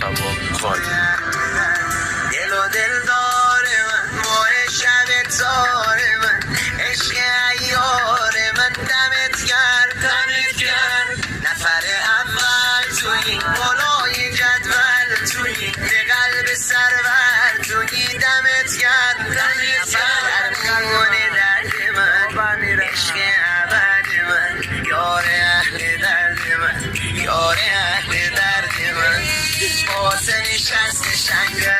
هوا خالی. دل و دلدار من، ماه شب تار من، عشق عیار من، دمت گرد نفر اول توی بالای جدول، توی به قلب سرور توی، دمت گرد درمون درد من، عشق ابد من، یار اهل درد من، یار اهل درد من، واسه نشست شنگ